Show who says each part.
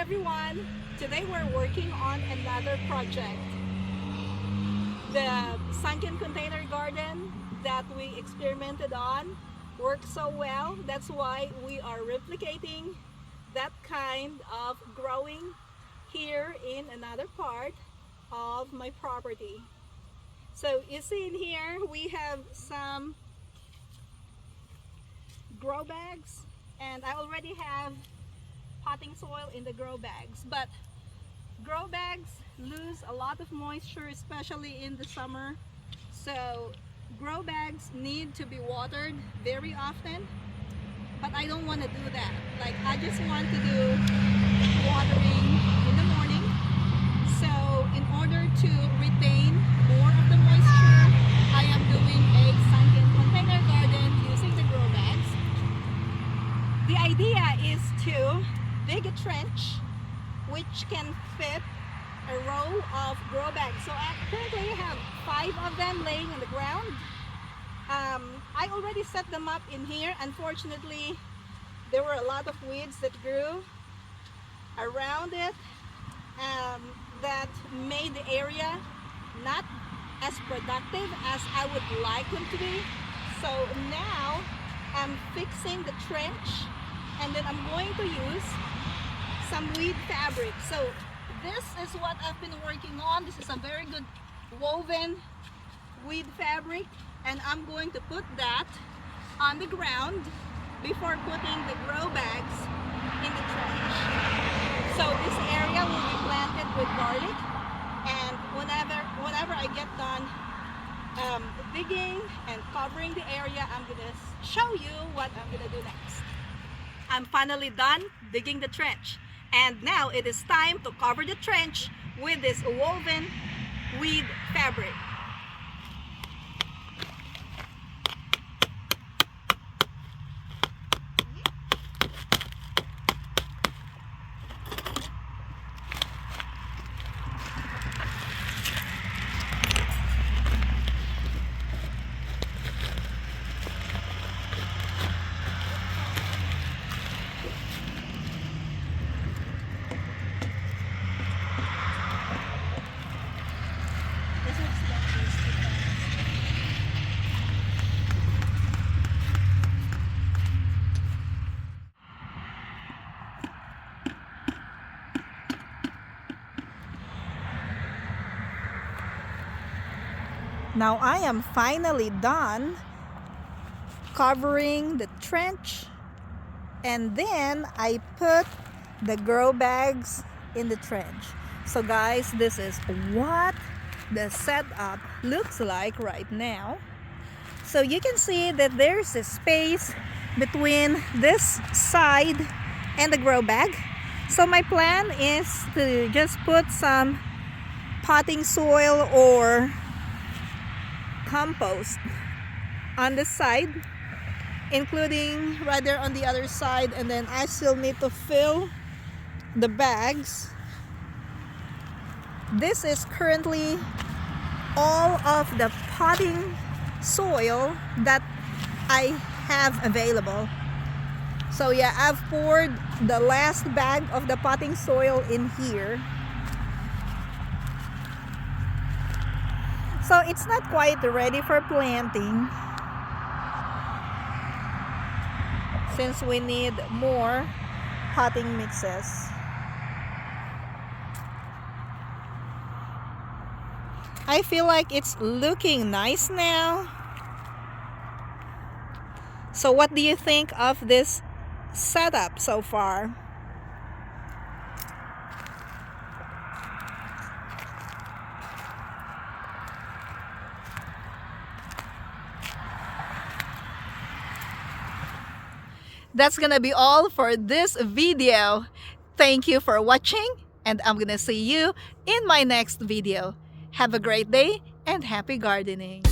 Speaker 1: everyone! Today we're working on another project. The sunken container garden that we experimented on worked so well. That's why we are replicating that kind of growing here in another part of my property. So you see in here we have some grow bags, and I already have potting soil in the grow bags, but grow bags lose a lot of moisture, especially in the summer. So grow bags need to be watered very often, but I don't want to do that. Like, I just want to do watering in the morning. So in order to retain more of the moisture, I am doing a sunken container garden using the grow bags. The idea is to dig a trench which can fit a row of grow bags. So I currently have 5 of them laying on the ground. I already set them up in here. Unfortunately, there were a lot of weeds that grew around it that made the area not as productive as I would like them to be. So now I'm fixing the trench, and then I'm going to use some weed fabric. So this is what I've been working on. This is a very good woven weed fabric, and I'm going to put that on the ground before putting the grow bags in the trench. So this area will be planted with garlic, and whenever I get done digging and covering the area, I'm gonna show you what I'm gonna do next. I'm finally done digging the trench, and now it is time to cover the trench with this woven weed fabric. Now I am finally done covering the trench, and then I put the grow bags in the trench. So guys, this is what the setup looks like right now. So you can see that there's a space between this side and the grow bag. So my plan is to just put some potting soil or compost on the side, including right there on the other side, and then I still need to fill the bags. This is currently all of the potting soil that I have available. So yeah, I've poured the last bag of the potting soil in here. So it's not quite ready for planting, since we need more potting mixes. I feel like it's looking nice now. So what do you think of this setup so far? That's gonna be all for this video. Thank you for watching, and I'm gonna see you in my next video. Have a great day and happy gardening.